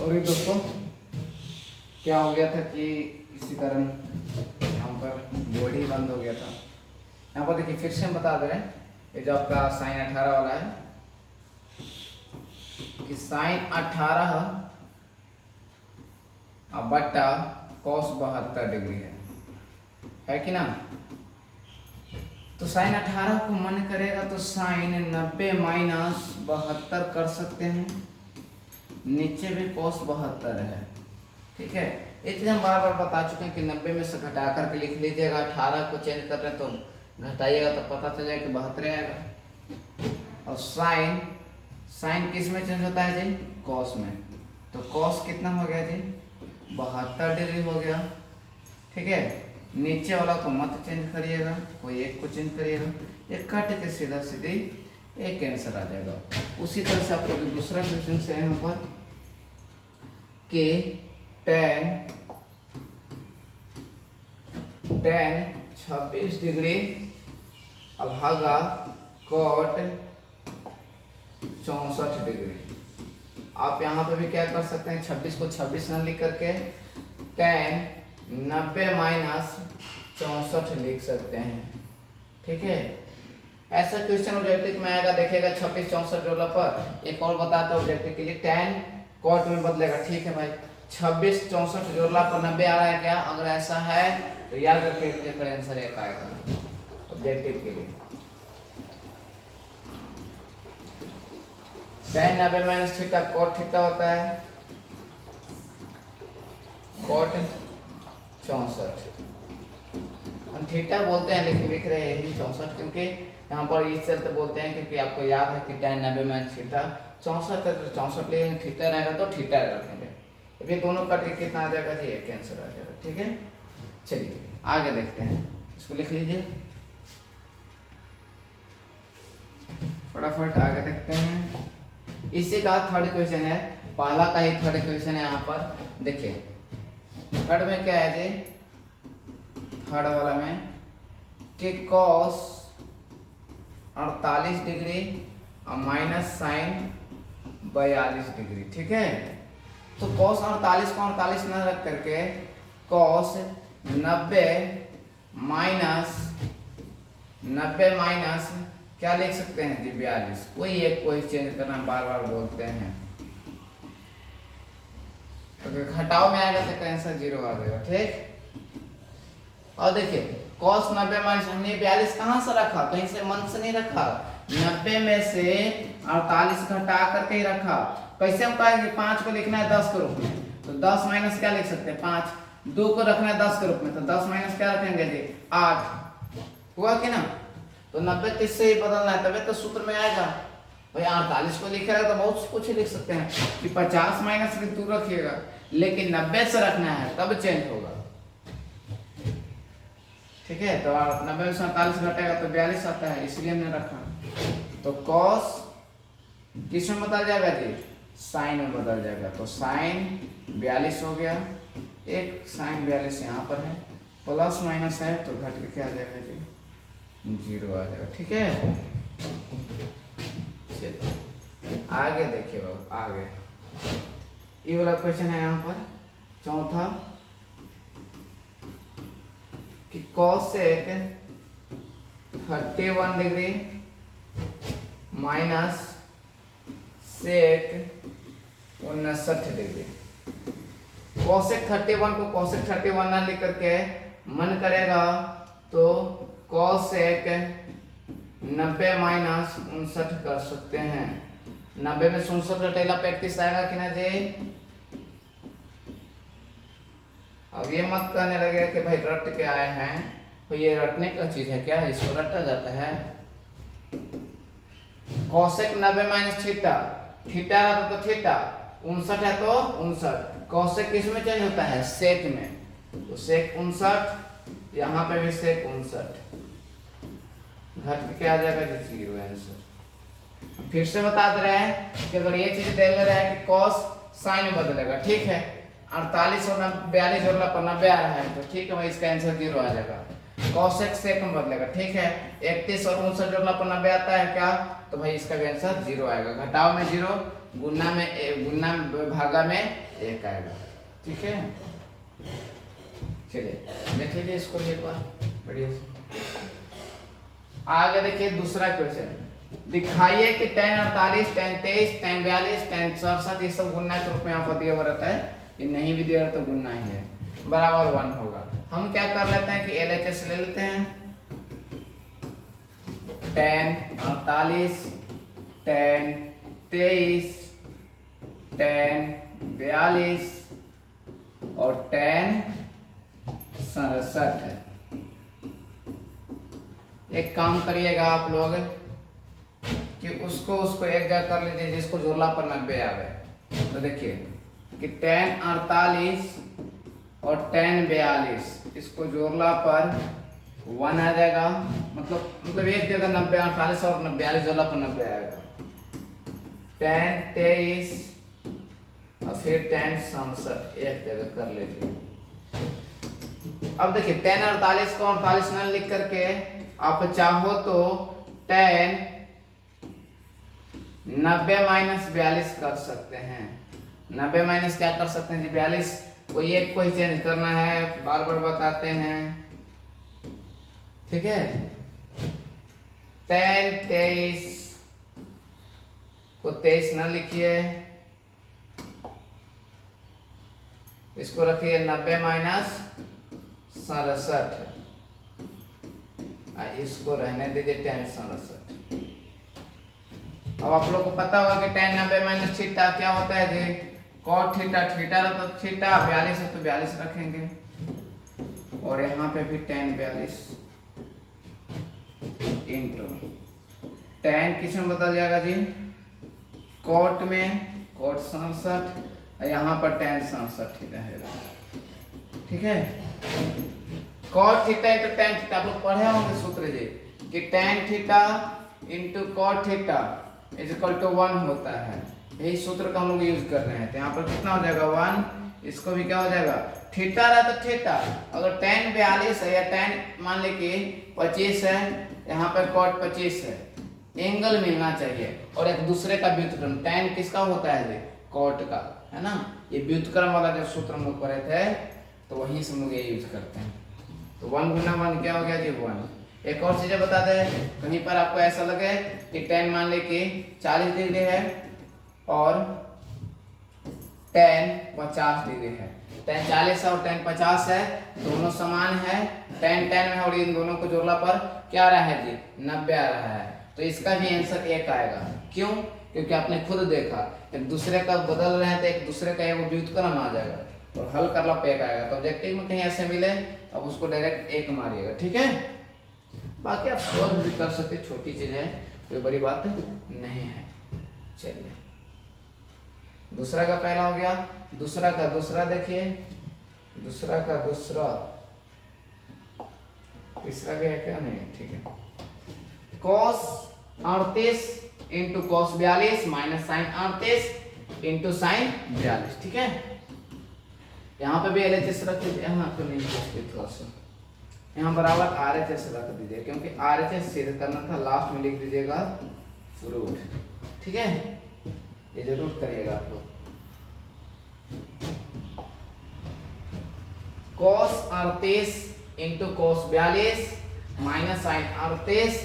Sorry दोस्तों, क्या हो गया था कि इसी कारण यहाँ पर बोर्ड ही बंद हो गया था। यहाँ पर देखिए फिर से हम बता दे रहे हैं, ये जो आपका साइन 18 वाला है कि साइन 18 बट्टा कॉस 72 डिग्री है कि ना। तो साइन 18 को मन करेगा तो साइन 90 माइनस 72 कर सकते हैं, नीचे भी कॉस 72 है। ठीक है, ये चीज हम बार बार बता चुके हैं कि 90 में से घटा करके लिख लीजिएगा। 18 को चेंज कर रहे हैं तो घटाइएगा तो पता चल जाएगा कि 72 आएगा। और साइन साइन किस में चेंज होता है जी? कॉस में। तो कॉस कितना हो गया जी? 72 डिग्री हो गया। ठीक है, नीचे वाला को मत चेंज करिएगा, कोई एक को चेंज करिएगा, एक काट के सीधा सीधी एक आंसर आ जाएगा। उसी तरह से आप लोग दूसरा क्वेश्चन से यहाँ पर के tan 26 डिग्री भागा cot 64 डिग्री। आप यहाँ पे भी क्या कर सकते हैं, 26 को 26 न लिख करके tan 90 माइनस 64 लिख सकते हैं। ठीक है, ऐसा क्वेश्चन ऑब्जेक्टिव में आएगा, देखेगा 26 64 डॉलर पर। एक और बताता हूँ ऑब्जेक्टिव के लिए, tan cot में बदलेगा। ठीक है भाई, 26 64 जोड़ला पर 90 आ रहा है क्या? अगर ऐसा है तो याद रखिए आंसर एक आएगा ऑब्जेक्टिव के लिए। tan 90 minus theta cot theta होता है cot 64। हम थीटा बोलते हैं लेकिन लिख रहे हैं 64 क्योंकि यहाँ पर इस चलते बोलते हैं क्योंकि आपको याद है कि tan 90 माइनस थीटा 64 है तो 64 लेंगे, थीटा रहेगा तो थीटा रखेंगे। अभी दोनों काट के कितना आ जाएगा जी? एक आंसर आ जाएगा। ठीक है, चलिए आगे देखते हैं, इसको लिख लीजिए फटाफट। आगे देखते हैं, इसी का थर्ड क्वेश्चन है, पहला का ही थर्ड क्वेश्चन है। यहाँ पर देखिए थर्ड में क्या है जी? थर्ड वाला में कि cos 48 डिग्री और माइनस साइन 42 डिग्री। ठीक है, तो cos 48 को 48 न रख करके cos 90 माइनस क्या लिख सकते हैं जी? 42। कोई एक कोई चेंज करना बार बार बोलते हैं, तो घटाओ में आएगा तो आंसर 0 आ जाएगा। ठीक, और देखिए cos 90 माइनस हमने 42 कहाँ से रखा? कहीं से मन से नहीं रखा, 90 में से 48 घटा करके ही रखा। कैसे हम कहेंगे? 5 को लिखना है 10 के रूप में, तो 10 माइनस क्या लिख सकते हैं? 5। 2 को रखना है 10 के रूप में, तो 10 माइनस क्या रखेंगे जी? 8। हुआ कि ना? तो 90 30 से ही बदलना है, तभी तो सूत्र में आएगा। भाई 48 को लिखेगा तो बहुत कुछ लिख सकते हैं कि 50 माइनस भी 2 रखिएगा, लेकिन 90 से रखना है तब चेंज होगा। ठीक है, तो 90 में 47 घटेगा तो 42 आता है, इसलिए हमने रखा। तो cos किस में बदल जाएगा जी? साइन में बदल जाएगा। तो साइन 42 हो गया, एक साइन 42 यहाँ पर है, प्लस माइनस है तो घट के क्या आ जाएगा जी? 0 आ जाएगा। ठीक है, चलिए आगे देखिए बाबू। आगे ये वाला क्वेश्चन है यहाँ पर चौथा कि cosec 31 degree minus sec 59 degree. cosec 31 को cosec 31 ना लिख करके मन करेगा तो cosec 90 माइनस 59 कर सकते हैं। 90 में 67 घटेला 35 आएगा कि ना जी? अब ये मत कहने लगे कि भाई रट के आए हैं, तो ये रटने का चीज है क्या? इसको रटा जाता है। cosec 90 माइनस थीटा, थीटा है तो थीटा, 59 है तो 59। cosec किस में चेंज होता है? sec में, तो sec 59, यहाँ पे भी sec 59 घट के क्या आ जाएगा जी? 0 आंसर। फिर से बता दे रहे हैं कि अगर ये चीज दे रहे हैं कि cos साइन में बदलेगा। ठीक है, 48 और 42 जोड़ना पर 90 आ रहा है, तो ठीक है भाई इसका आंसर 0 आ जाएगा। cosec sec में बदलेगा। ठीक है, 31 और 59 जोड़ना पर 90 आता है क्या? तो भाई इसका भी आंसर 0 आएगा। घटाव में 0, गुना भागा में 1 आएगा। ठीक है, चलिए देख लीजिए इसको एक बार बढ़िया से। आगे देखिए दूसरा क्वेश्चन, दिखाइए कि tan 48, tan 23, tan 42, tan 67 ये सब गुना के रूप में यहाँ पर दिया हुआ रहता है। ये नहीं भी दिया रहता तो गुना ही है, बराबर 1 होगा। हम क्या कर लेते हैं कि LHS ले लेते हैं। tan 48, tan 23, tan 42 और tan 67 है। एक काम करिएगा आप लोग कि उसको एक जगह कर लीजिए जिसको जोड़ला पर 90 आवे। तो देखिए कि tan 48 और tan 42 इसको जोड़ला पर 1 आ जाएगा, मतलब एक जगह 90 48 और 42 जोड़ला पर 90 आएगा। tan 23 और फिर tan 67 एक जगह कर लीजिए। अब देखिए tan 48 को 48 न लिख करके आप चाहो तो tan 90 माइनस 42 कर सकते हैं। 90 माइनस क्या कर सकते हैं जी, 42 को एक को ही चेंज करना है, बार बार बताते हैं। ठीक है, tan 23 को 23 न लिखिए, इसको रखिए 90 माइनस 67, इसको रहने दीजिए tan 67। अब आप लोग को पता होगा कि tan 90 माइनस थीटा क्या होता है जी, cot थीटा। थीटा तो थीटा 42 है तो 42 रखेंगे, और यहाँ पे भी tan 42 इंटू tan किस में बदल जाएगा जी, cot में cot 67, यहाँ पर tan 67 ही रहेगा। ठीक है, cot theta into tan theta आप लोग पढ़े होंगे सूत्र जी कि tan theta into cot theta is equal to 1 होता है। यही सूत्र का हम लोग यूज कर रहे हैं। तो यहाँ पर कितना हो जाएगा 1, इसको भी क्या हो जाएगा, थीटा रहा तो थीटा, अगर tan 42 है या tan मान ले कि 25 है, यहाँ पर cot 25 है, एंगल मिलना चाहिए। और एक दूसरे का व्युत्क्रम, tan किसका होता है जी, cot का, है ना। ये व्युत्क्रम वाला जो सूत्र हम लोग पढ़े थे तो वहीं से हम लोग ये यूज करते हैं। तो 1 गुना 1 क्या हो गया जी 1। एक और चीजें बता दें, कहीं पर आपको ऐसा लगे कि tan मान ले कि 40 डिग्री है और tan 50 डिग्री है, tan 40 और tan 50 है, दोनों समान है, tan में और इन दोनों को जोड़ला पर क्या आ रहा है जी 90 आ रहा है। तो इसका भी आंसर 1 आएगा। क्यों, क्योंकि आपने खुद देखा एक दूसरे का बदल रहे हैं तो एक दूसरे का एक व्युत्क्रम आ जाएगा और हल करला पे 1 आएगा। तो ऑब्जेक्टिव में कहीं ऐसे मिले अब उसको डायरेक्ट 1 मारिएगा। ठीक है, बाकी आप सॉल्व भी कर सकते, छोटी चीज है, कोई बड़ी बात नहीं है। चलिए दूसरा का पहला हो गया, दूसरा का दूसरा देखिए, दूसरा का दूसरा, तीसरा का है क्या, नहीं ठीक है। cos 38 into cos 42 minus sin 38 into sin 42। ठीक है, यहाँ पे भी LHS रख दीजिए, यहाँ तो नहीं थोड़ा सा यहाँ बराबर RHS रख दीजिए, क्योंकि RHS सिद्ध करना था, लास्ट में लिख दीजिएगा फ्रूट। ठीक है, ये जरूर करिएगा आप लोग। cos 38 into cos 42 minus sin 38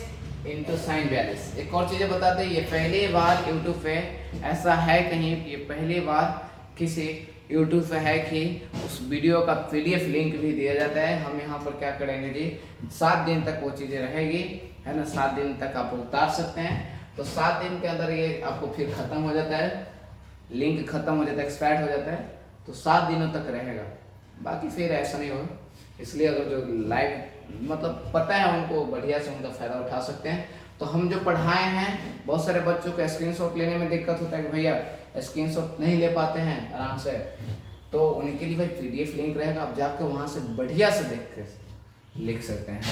into sin 42। एक और चीजें बताते हैं, ये पहली बार YouTube पे ऐसा है कहीं, ये पहली बार किसी YouTube पे है कि उस वीडियो का PDF लिंक भी दिया जाता है। हम यहाँ पर क्या करेंगे जी, 7 दिन तक वो चीज़ें रहेगी, है ना, 7 दिन तक आप उतार सकते हैं। तो 7 दिन के अंदर ये आपको फिर ख़त्म हो जाता है, लिंक ख़त्म हो जाता है, एक्सपायर हो जाता है, तो 7 दिनों तक रहेगा, बाकी फिर ऐसा नहीं होगा। इसलिए अगर जो लाइव मतलब पता है उनको बढ़िया से उनका फ़ायदा उठा सकते हैं। तो हम जो पढ़ाए हैं, बहुत सारे बच्चों को स्क्रीनशॉट लेने में दिक्कत होता है कि भैया स्क्रीनशॉट नहीं ले पाते हैं आराम से, तो उनके लिए भाई PDF लिंक रहेगा, आप जाकर वहां से बढ़िया से देख कर लिख सकते हैं।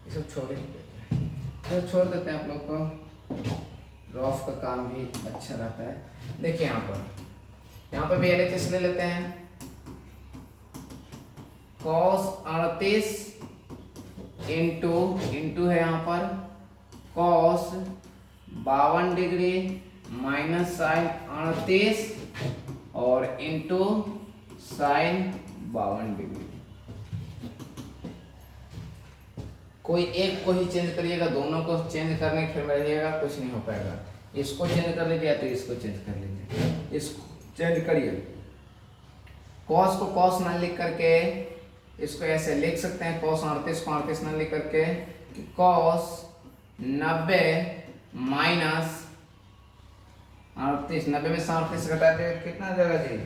ये सब छोड़ देते हैं, तो छोड़ देते हैं आप लोग को, रफ का काम भी अच्छा रहता है। देखिए यहाँ पर भी LHS ले लेते हैं। cos 38 इंटू है यहाँ पर कॉस 52 डिग्री माइनस साइन 38 और इंटू साइन 52 डिग्री। कोई एक को ही चेंज करिएगा, दोनों को चेंज करने फिर रहिएगा कुछ नहीं हो पाएगा। इसको चेंज कर लीजिए तो इसको चेंज कर लीजिए, इसको चेंज करिए। कॉस को कॉस ना लिख करके इसको ऐसे लिख सकते हैं, कॉस 38 को 38 ना लिख करके कॉस 90 माइनस 38, 90 में से 38 घटा दे कितना आ जाएगा जी?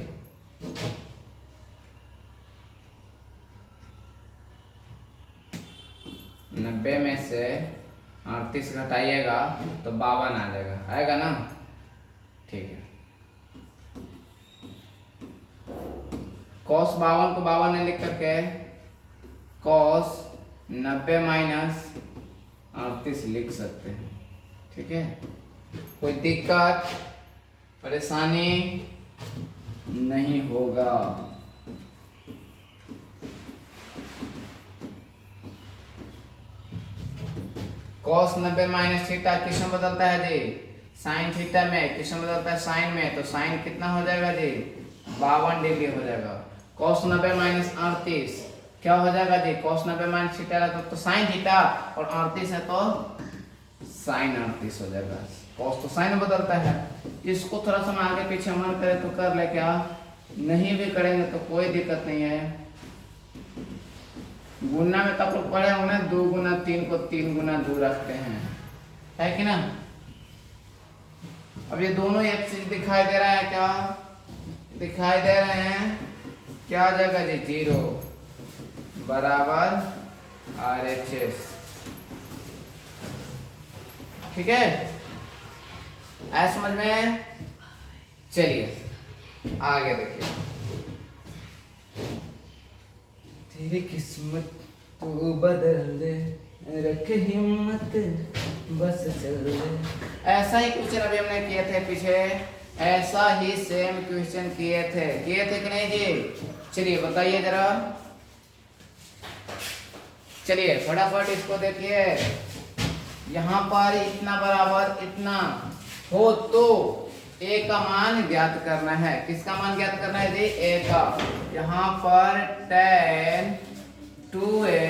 90 में से 38 घटाइएगा तो 52 आ जाएगा, आएगा ना? ठीक है। कॉस 52 को 52 ने लिख करके कॉस 90 माइनस 38 लिख सकते हैं। ठीक है, कोई दिक्कत परेशानी नहीं होगा। कॉस 90 माइनस थीटा किसमें बदलता है जी? साइन थीटा में। किसमें बदलता है? साइन में। तो साइन कितना हो जाएगा जी? 52 डिग्री हो जाएगा। कॉस 90 माइनस 38 क्या हो जाएगा जी? कॉस 90 माइनस थीटा तो साइन थीटा और 38 है तो साइन 38 हो जाएगा। कॉस तो साइन बदलता है। इसको थोड़ा सा आगे पीछे मन करे तो कर ले, क्या नहीं भी करेंगे तो कोई दिक्कत नहीं है। गुना में तो आप लोग पढ़े होंगे, 2 गुना 3 को 3 गुना 2 रखते हैं, है कि ना? अब ये दोनों एक चीज दिखाई दे रहा है, क्या दिखाई दे रहे हैं? क्या आ जाएगा जी? 0 बराबर RHS। ठीक है, ऐसा समझ में? चलिए आगे देखिए। तेरी किस्मत तू बदल दे, रख हिम्मत बस चल दे। ऐसा ही क्वेश्चन अभी हमने किए थे पीछे, ऐसा ही सेम क्वेश्चन किए थे कि नहीं जी? चलिए बताइए जरा, चलिए फटाफट इसको देखिए। यहाँ पर इतना बराबर इतना हो तो ए का मान ज्ञात करना है। किसका मान ज्ञात करना है जी? ए का। यहाँ पर tan 2a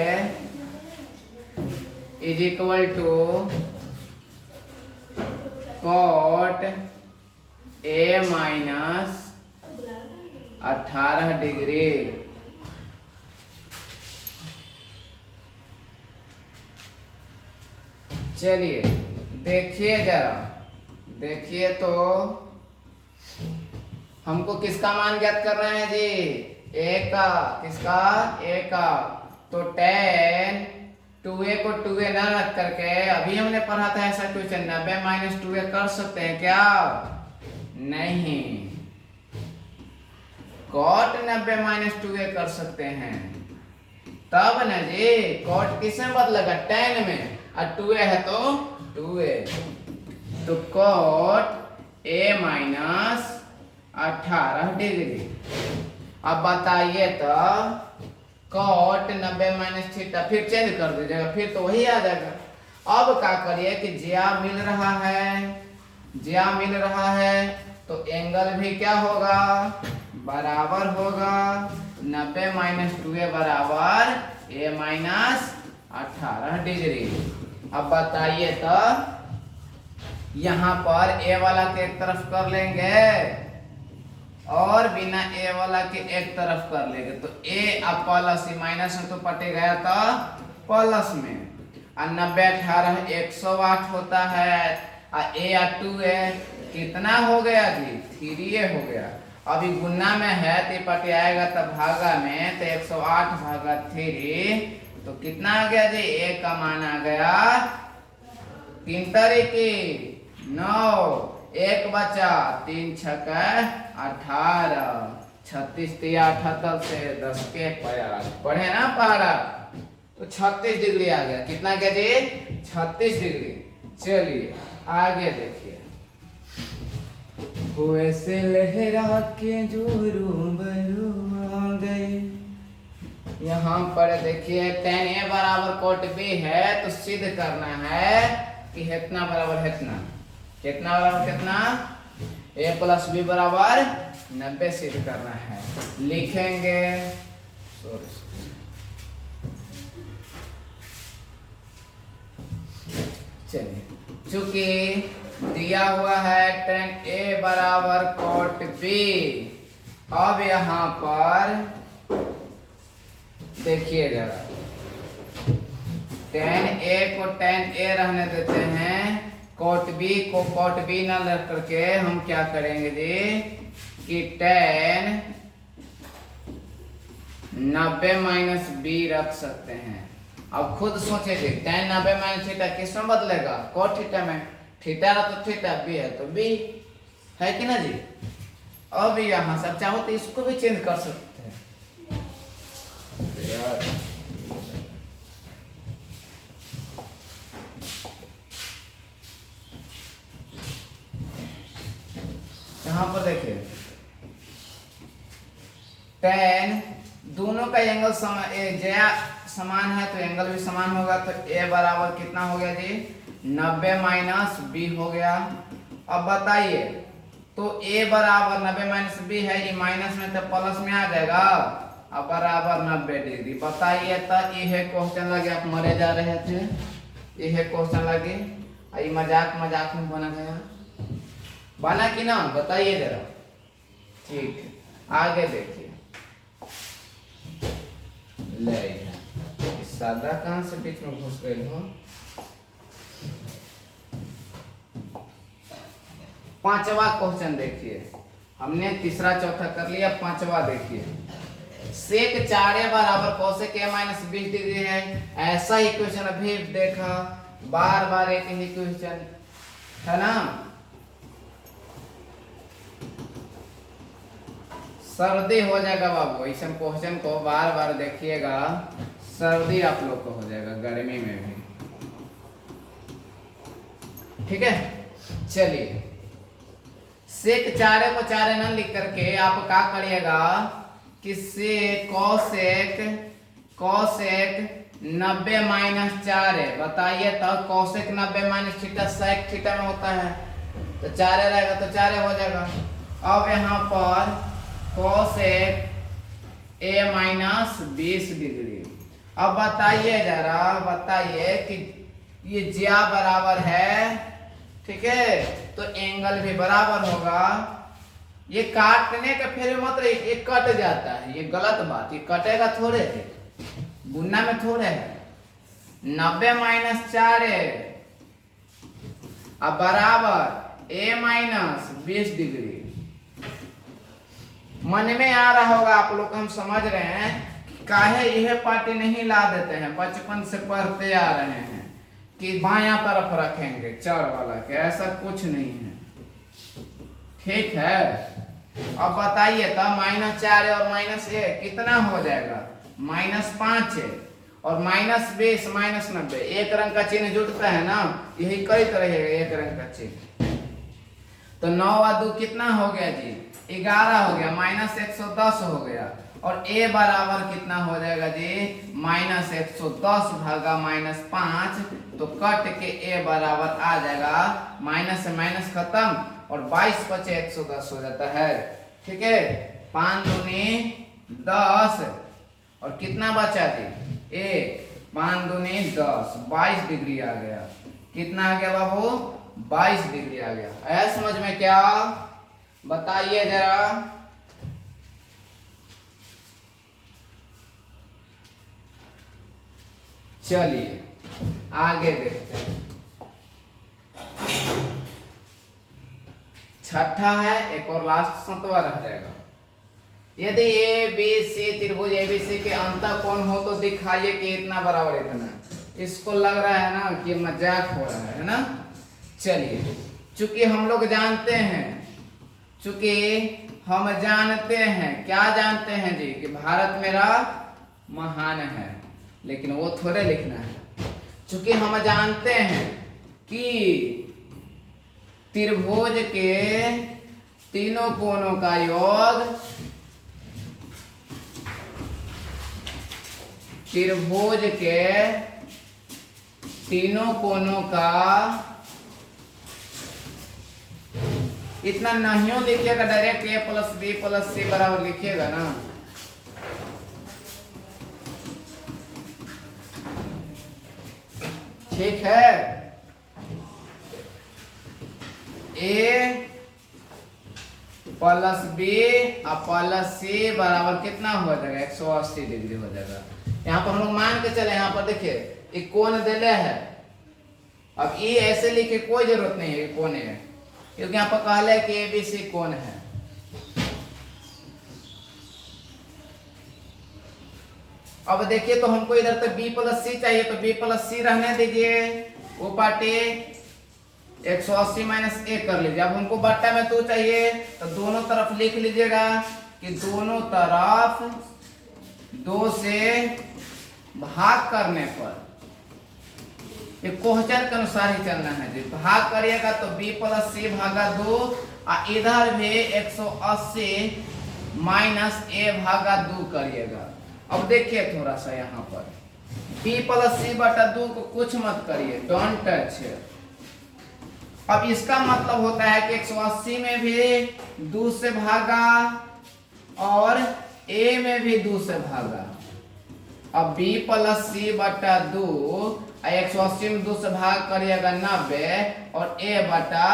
is equal to cot a minus 18 degree. चलिए देखिए जरा, देखिए तो हमको किसका मान ज्ञात करना है जी? ए का। किसका? ए का। तो tan 2a को 2a ना रख करके अभी हमने पढ़ा था ऐसा क्वेश्चन, 90 माइनस 2a कर सकते हैं क्या? नहीं, cot 90 माइनस 2a कर सकते हैं तब ना जी। cot किसमें बदलेगा? tan में, और 2a है तो 2a। तो cot a माइनस 18 डिग्री। अब बताइए तो cot 90 माइनस थीटा, फिर चेंज कर दीजिएगा, फिर तो वही आ जाएगा। अब क्या करिए कि ज्या मिल रहा है, ज्या मिल रहा है तो एंगल भी क्या होगा? बराबर होगा। 90 माइनस 2a बराबर a माइनस 18 डिग्री। अब बताइए तो यहाँ पर a वाला के एक तरफ कर लेंगे और बिना a वाला के एक तरफ कर लेंगे, तो a अब प्लस माइनस में तो पटे गया था प्लस में। और 90 18 108 होता है, और a और 2a कितना हो गया जी? 3a हो गया। अभी गुना में है तो पटे आएगा तब भागा में, तो 108 भागा 3 तो कितना आ गया जी? a का मान आ गया 3 तरीके 9, 1 बचा, 3 छक्का 18, 36 तिया 78 से 10 के 50 पढ़े ना पहाड़ा, तो 36 डिग्री आ गया। कितना गया जी? 36 डिग्री। चलिए आगे देखिए। वैसे लहरा के जोरू बरू आ गए, यहाँ पर देखिए tan A बराबर cot B है, तो सिद्ध करना है कि इतना बराबर इतना, कितना बराबर कितना, A प्लस B बराबर 90 सिद्ध करना है। लिखेंगे चलिए, चूंकि दिया हुआ है tan A बराबर cot B, अब यहाँ पर देखिए जरा, tan A को tan A रहने देते हैं, cot B को cot B ना रख करके हम क्या करेंगे जी कि tan 90 माइनस B रख सकते हैं। अब खुद सोचे जी, tan 90 माइनस थीटा किस में बदलेगा, cot थीटा में, थीटा है तो थीटा, B है तो B है कि ना जी। अब यहाँ सब चाहो तो इसको भी चेंज कर सकते हैं यार। यहाँ पर देखिए tan दोनों का एंगल समान है तो एंगल भी समान होगा, तो A बराबर कितना हो गया जी 90 माइनस B हो गया। अब बताइए, तो A बराबर 90 माइनस B है, ये माइनस में तो प्लस में आ जाएगा, अब बराबर 90 डिग्री। बताइए तो ये क्वेश्चन लगे, आप मरे जा रहे थे, ये क्वेश्चन लगे, ये मजाक मजाक में बना गया, बना कि ना बताइए जरा। ठीक है, आगे देखिए, ले सादा कहां से बीच में घुस गई हो। पांचवा क्वेश्चन देखिए, हमने तीसरा चौथा कर लिया, पांचवा देखिए, सेक 4a बराबर कोसेक a माइनस 20 डिग्री है। ऐसा ही क्वेश्चन अभी देखा, बार बार एक ही क्वेश्चन है ना। सर्दी हो जाएगा बाबू, ऐसा क्वेश्चन को बार बार देखिएगा, सर्दी आप लोग को हो जाएगा गर्मी में भी। ठीक है, चलिए, सेक 4a को 4a न लिख करके आप क्या करिएगा कि सेक कोसेक 90 माइनस 4a, बताइए तो cosec 90 minus theta sec theta में होता है, तो 4a रहेगा तो 4a हो जाएगा। अब यहाँ पर कोसेक a माइनस 20 डिग्री। अब बताइए जरा, बताइए कि ये ज्या बराबर है, ठीक है, तो एंगल भी बराबर होगा। ये काटने का फिर मतलब ये कट जाता है, ये गलत बात, ये कटेगा थोड़े थे, गुना में थोड़े है। 90 माइनस 4a अब बराबर a माइनस 20 डिग्री। मन में आ रहा होगा आप लोग, हम समझ रहे हैं काहे यह पार्टी नहीं ला देते हैं, बचपन से पढ़ते आ रहे हैं कि बायां तरफ रखेंगे चढ़ वाला के, ऐसा कुछ नहीं है। ठीक है, अब बताइए तो -4 और -a कितना हो जाएगा, -5 और -20 -90, एक रंग का चिन्ह जुटता है ना, यही करते रहेगा एक रंग का चिन्ह। तो 9 और 2 कितना हो गया जी 11 हो गया, -110 हो गया, और a बराबर कितना हो जाएगा जी -110 भागा -5, तो कट के a बराबर आ जाएगा, माइनस से माइनस खत्म और 22 बचे 110 हो जाता है। ठीक है, 5 दूनी 10 और कितना बचा जी 1, 5 दूनी 10, 22 डिग्री आ गया। कितना आ गया बाबू 22 डिग्री आ गया। है समझ में क्या, बताइए जरा। चलिए आगे देखते हैं, छठा है, एक और लास्ट 7वां रह जाएगा। यदि ए बी सी त्रिभुज एबीसी के अंतःकोण हो तो दिखाइए कि इतना बराबर इतना। इसको लग रहा है ना कि मजाक हो रहा है ना। चलिए, चूंकि हम लोग जानते हैं, चूंकि हम जानते हैं, क्या जानते हैं जी कि भारत मेरा महान है, लेकिन वो थोड़े लिखना है। चूंकि हम जानते हैं कि त्रिभुज के तीनों कोणों का योग त्रिभुज के तीनों कोनों का, इतना नहीं लिखिएगा, डायरेक्ट ए प्लस बी प्लस सी बराबर लिखिएगा ना। ठीक है, ए प्लस बी और प्लस सी बराबर कितना हो जाएगा 180 डिग्री हो जाएगा। यहाँ पर हम लोग मान के चले, यहाँ पर देखिए एक कोण दिले है। अब ये ऐसे लिखे कोई जरूरत नहीं है कोण है, क्योंकि यहाँ पर कहले है कि एबीसी कोण है। अब देखिए तो हमको इधर तो बी प्लस सी चाहिए, तो बी प्लस सी रहने दीजिए, वो पार्टी 180 माइनस ए कर लीजिए। अब हमको बट्टा में 2 चाहिए, तो दोनों तरफ लिख लीजिएगा कि दोनों तरफ 2 से भाग करने पर, ये क्वेश्चन के अनुसार ही चलना है जी। भाग करिएगा तो b प्लस सी भागा 2, और इधर भी 180 माइनस ए भागा 2 करिएगा। अब देखिए थोड़ा सा यहाँ पर b प्लस सी बटा 2 को कुछ मत करिए, डोंट टच। अब इसका मतलब होता है कि 180 में भी 2 से भागा और a में भी 2 से भागा। अब b प्लस सी बटा 2, 180 में 2 से भाग करिएगा 90 और a बटा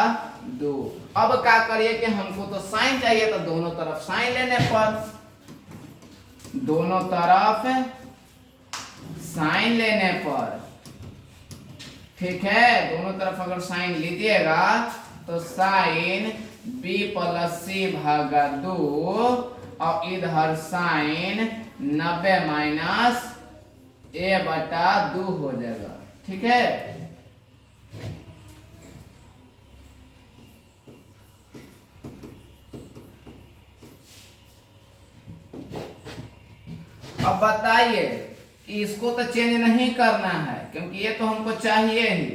2। अब क्या करिए कि हमको तो साइन चाहिए, तो दोनों तरफ साइन लेने पर, दोनों तरफ साइन लेने पर, ठीक है, दोनों तरफ अगर साइन लीजिएगा तो साइन b प्लस सी भागा 2 और इधर साइन 90 माइनस ए बटा 2 हो जाएगा। ठीक है, अब बताइए कि इसको तो चेंज नहीं करना है क्योंकि ये तो हमको चाहिए ही,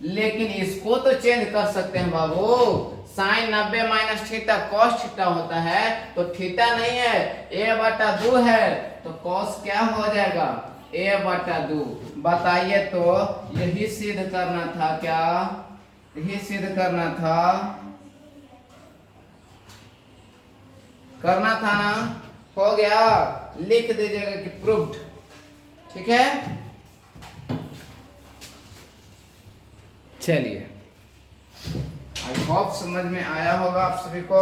लेकिन इसको तो चेंज कर सकते हैं बाबू। Sine 90 minus theta cos theta होता है, तो थीटा नहीं है, ए बटा 2 है, तो कॉस क्या हो जाएगा, ए बटा 2। बताइए तो यही सिद्ध करना था क्या, यही सिद्ध करना था ना, हो गया, लिख दीजिएगा कि प्रूव्ड। ठीक है, चलिए, आई होप समझ में आया होगा आप सभी को।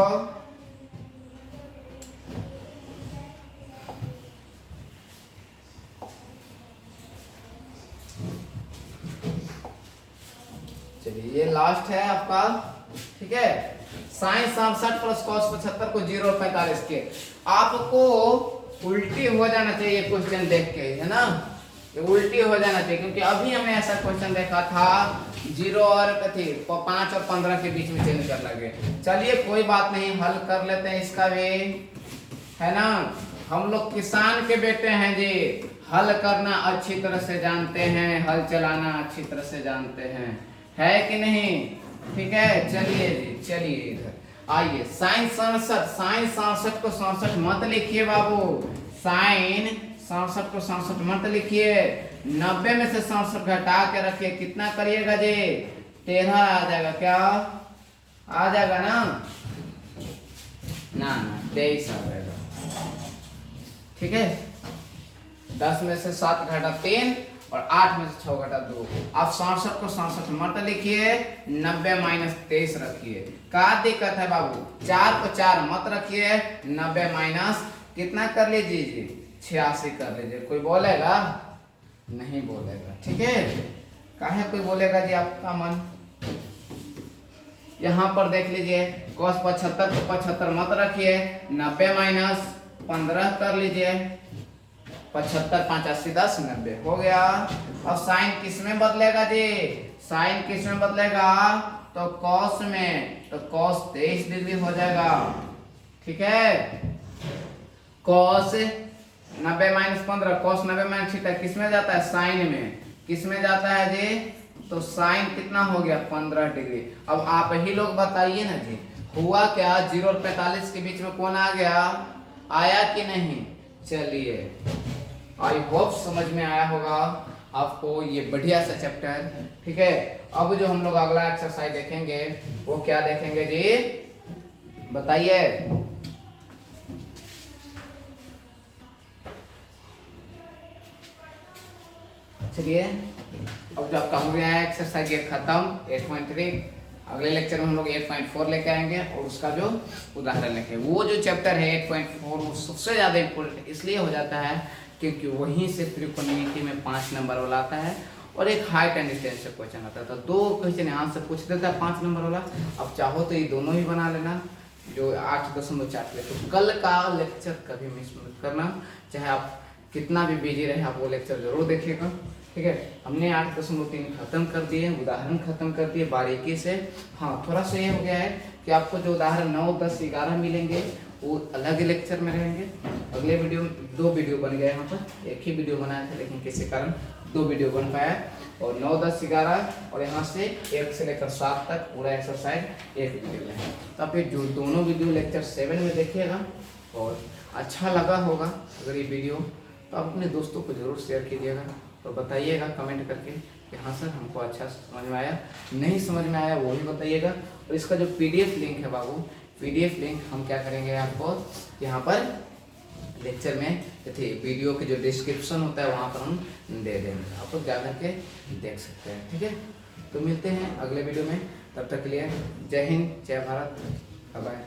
चलिए, ये लास्ट है आपका। ठीक है, साइन 67 प्लस कॉस 75 को 0 और 45 के, आपको उल्टी हो जाना चाहिए क्वेश्चन देख के, है ना, ये उल्टी हो जाना चाहिए, क्योंकि अभी हमने ऐसा क्वेश्चन देखा था 0 और 5 और 15 के बीच में चेंज कर लगे। चलिए कोई बात नहीं, हल कर लेते हैं इसका भी, है ना। हम लोग किसान के बेटे हैं जी, हल करना अच्छी तरह से जानते हैं, हल चलाना अच्छी तरह से जानते हैं, है कि नहीं। ठीक है, चलिए जी, चलिए इधर आइए। साइन 67, साइन 67 को 67 मत लिखिए बाबू, साइन 67 को 67 मत लिखिए। 90 में से 67 घटा के रखिए, कितना करिएगा जी, 13 आ जाएगा, क्या आ जाएगा ना, ना 23 आ जाएगा। ठीक है, 10 में से 7 घटा 3 और 8 में से 6 घटा 2। आप 67 को 67 मत लिखिए, 90 माइनस 23 रखिए। क्या दिक्कत है बाबू, 4 को 4 मत रखिए, 90 माइनस कितना कर लीजिए, 86 कर लीजिए। कोई बोलेगा, नहीं बोलेगा। ठीक है, काहे कोई बोलेगा जी, आपका मन। यहाँ पर देख लीजिए, cos 75 को 75 मत रखिए, 90 माइनस 15 कर लीजिए, 75 5 80 10 90 हो गया। अब साइन किस में बदलेगा जी, साइन किस में बदलेगा, तो कॉस में, तो कॉस 23 डिग्री हो जाएगा। ठीक है, cos 90 minus 15, cos 90 minus theta किस में जाता है, साइन में, किस में जाता है जी, तो साइन कितना हो गया 15 डिग्री। अब आप ही लोग बताइए ना जी, हुआ क्या, 0 और 45 के बीच में कौन आ गया, आया कि नहीं। चलिए आई होप समझ में आया होगा आपको ये बढ़िया सा चैप्टर। ठीक है, अब जो हम लोग अगला एक्सरसाइज देखेंगे वो क्या देखेंगे जी, बताइए। चलिए, अब जो आपका हो गया है एक्सरसाइज ये खत्म 8.3। अगले लेक्चर में हम लोग 8.4 लेके आएंगे और उसका जो उदाहरण लेके, वो जो चैप्टर है 8.4 वो सबसे ज़्यादा इम्पोर्टेंट इसलिए हो जाता है क्योंकि वहीं से त्रिकोणमिति में 5 नंबर वाला आता है और एक हाइट एंड डिस्टेंस से क्वेश्चन आता है। तो 2 क्वेश्चन यहाँ से पूछ देता है 5 नंबर वाला। अब चाहो तो ये दोनों ही बना लेना जो 8.4। तो कल का लेक्चर कभी मिस मत करना, चाहे आप कितना भी बिजी रहे आप वो लेक्चर जरूर देखिएगा। ठीक है, हमने 8.3 खत्म कर दिए, उदाहरण खत्म कर दिए बारीकी से। हाँ, थोड़ा सा ये हो गया है कि आपको जो उदाहरण 9, 10, 11 मिलेंगे वो अलग लेक्चर में रहेंगे। अगले वीडियो में 2 वीडियो बन गए, यहाँ पर एक ही वीडियो बनाया था लेकिन किसी कारण 2 वीडियो बन पाया। और 9, 10, 11 और यहाँ से 1 से लेकर 7 तक पूरा एक्सरसाइज एक वीडियो में है। तो आप ये जो दोनों वीडियो लेक्चर 7 में देखिएगा और अच्छा लगा होगा अगर ये वीडियो तो आप अपने दोस्तों को जरूर शेयर कीजिएगा और बताइएगा कमेंट करके कि हाँ सर हमको अच्छा समझ में आया, नहीं समझ में आया वो भी बताइएगा। और इसका जो PDF लिंक है बाबू, PDF लिंक हम क्या करेंगे आपको यहाँ पर लेक्चर में थे वीडियो के जो डिस्क्रिप्शन होता है वहाँ पर हम दे देंगे, आप लोग जा करके देख सकते हैं। ठीक है, तो मिलते हैं अगले वीडियो में, तब तक के लिए जय हिंद, जय भारत, बाय।